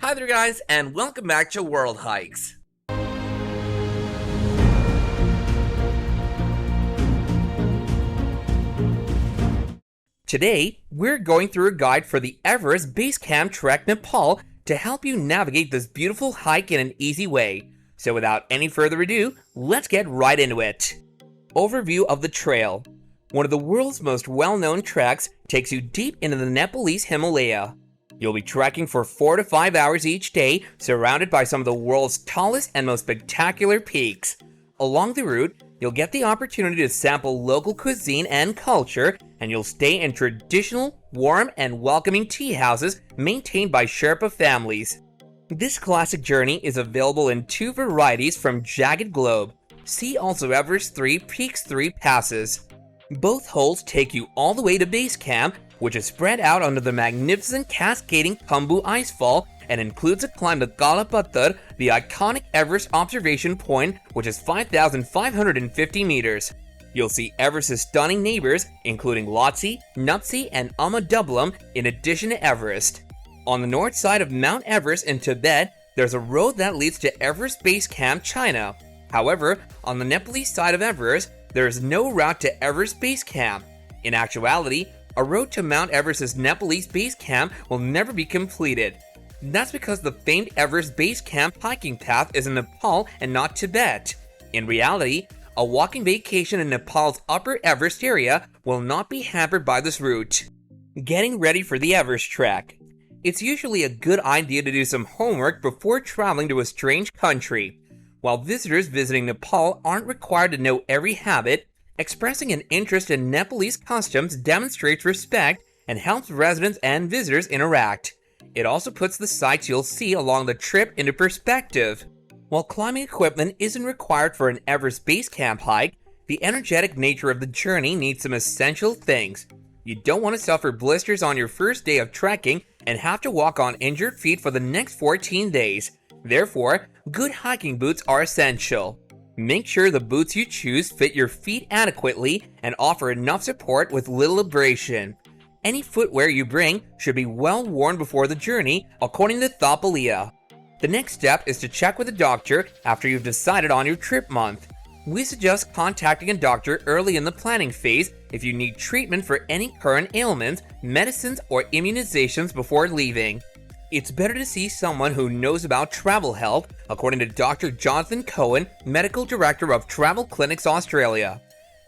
Hi there guys, and welcome back to World Hikes. Today, we're going through a guide for the Everest Base Camp Trek Nepal to help you navigate this beautiful hike in an easy way. So without any further ado, let's get right into it. Overview of the trail. One of the world's most well-known treks takes you deep into the Nepalese Himalaya. You'll be trekking for 4 to 5 hours each day, surrounded by some of the world's tallest and most spectacular peaks. Along the route, you'll get the opportunity to sample local cuisine and culture, and you'll stay in traditional, warm, and welcoming tea houses maintained by Sherpa families. This classic journey is available in 2 varieties from Jagged Globe. See also Everest 3 Peaks 3 passes. Both holes take you all the way to base camp, which is spread out under the magnificent cascading Khumbu icefall and includes a climb to Kalapathar, the iconic Everest observation point, which is 5,550 meters. You'll see Everest's stunning neighbors, including Lhotse, Nuptse, and Amadublam, in addition to Everest. On the north side of Mount Everest in Tibet, there's a road that leads to Everest Base Camp, China. However, on the Nepalese side of Everest, there is no route to Everest Base Camp. In actuality, a road to Mount Everest's Nepalese base camp will never be completed. That's because the famed Everest Base Camp hiking path is in Nepal and not Tibet. In reality, a walking vacation in Nepal's Upper Everest area will not be hampered by this route. Getting ready for the Everest trek. It's usually a good idea to do some homework before traveling to a strange country. While visitors visiting Nepal aren't required to know every habit, expressing an interest in Nepalese customs demonstrates respect and helps residents and visitors interact. It also puts the sights you'll see along the trip into perspective. While climbing equipment isn't required for an Everest Base Camp hike, the energetic nature of the journey needs some essential things. You don't want to suffer blisters on your first day of trekking and have to walk on injured feet for the next 14 days. Therefore, good hiking boots are essential. Make sure the boots you choose fit your feet adequately and offer enough support with little abrasion. Any footwear you bring should be well worn before the journey, according to Thopalia. The next step is to check with a doctor after you've decided on your trip month. We suggest contacting a doctor early in the planning phase if you need treatment for any current ailments, medicines, or immunizations before leaving. It's better to see someone who knows about travel health, according to Dr. Jonathan Cohen, Medical Director of Travel Clinics Australia.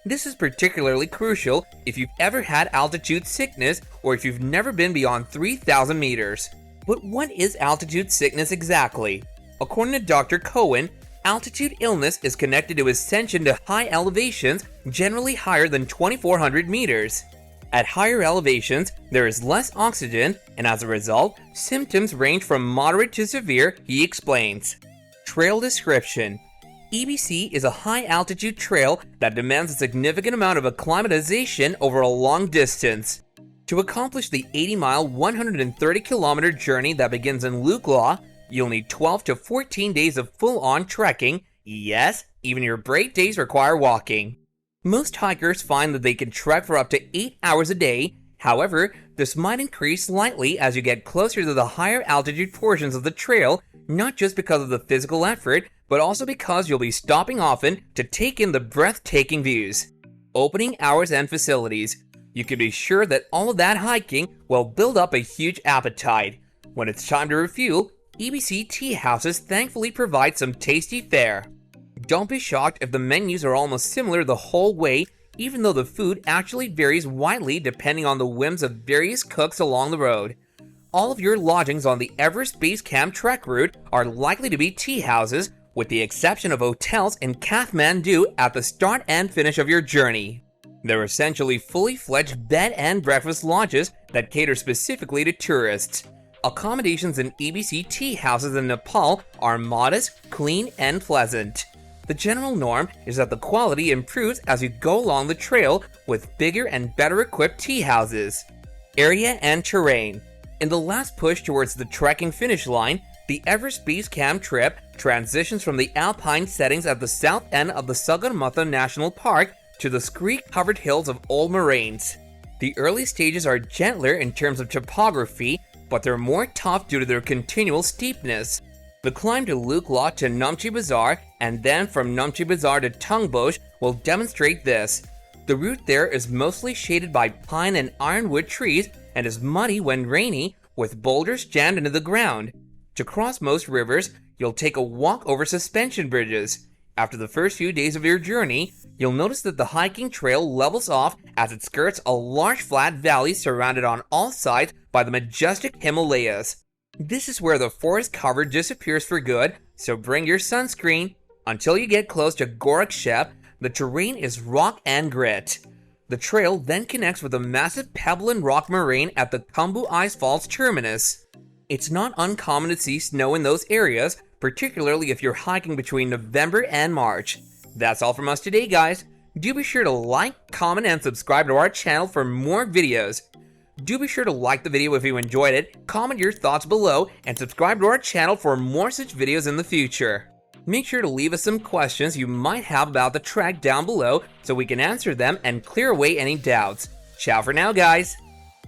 This is particularly crucial if you've ever had altitude sickness or if you've never been beyond 3,000 meters. But what is altitude sickness exactly? According to Dr. Cohen, altitude illness is connected to ascension to high elevations, generally higher than 2,400 meters. At higher elevations, there is less oxygen, and as a result, symptoms range from moderate to severe, he explains. Trail description. EBC is a high-altitude trail that demands a significant amount of acclimatization over a long distance. To accomplish the 80-mile, 130-kilometer journey that begins in Lukla, you'll need 12 to 14 days of full-on trekking. Yes, even your break days require walking. Most hikers find that they can trek for up to 8 hours a day. However, this might increase slightly as you get closer to the higher altitude portions of the trail, not just because of the physical effort, but also because you'll be stopping often to take in the breathtaking views. Opening hours and facilities. You can be sure that all of that hiking will build up a huge appetite. When it's time to refuel, EBC tea houses thankfully provide some tasty fare. Don't be shocked if the menus are almost similar the whole way, even though the food actually varies widely depending on the whims of various cooks along the road. All of your lodgings on the Everest Base Camp trek route are likely to be tea houses, with the exception of hotels in Kathmandu at the start and finish of your journey. They're essentially fully fledged bed and breakfast lodges that cater specifically to tourists. Accommodations in EBC tea houses in Nepal are modest, clean, and pleasant. The general norm is that the quality improves as you go along the trail with bigger and better equipped tea houses. Area and terrain. In the last push towards the trekking finish line, the Everest Base Camp trip transitions from the alpine settings at the south end of the Sagarmatha National Park to the scree-covered hills of Old Moraines. The early stages are gentler in terms of topography, but they're more tough due to their continual steepness. The climb to Lukla to Namche Bazaar and then from Namche Bazaar to Tungbosch will demonstrate this. The route there is mostly shaded by pine and ironwood trees and is muddy when rainy, with boulders jammed into the ground. To cross most rivers, you'll take a walk over suspension bridges. After the first few days of your journey, you'll notice that the hiking trail levels off as it skirts a large flat valley surrounded on all sides by the majestic Himalayas. This is where the forest cover disappears for good, so bring your sunscreen. Until you get close to Gorakshep, the terrain is rock and grit. The trail then connects with a massive pebble and rock moraine at the Khumbu Ice Falls terminus. It's not uncommon to see snow in those areas, particularly if you're hiking between November and March. That's all from us today, guys. Do be sure to like, comment, and subscribe to our channel for more videos. Do be sure to like the video if you enjoyed it, comment your thoughts below, and subscribe to our channel for more such videos in the future. Make sure to leave us some questions you might have about the trek down below so we can answer them and clear away any doubts. Ciao for now, guys!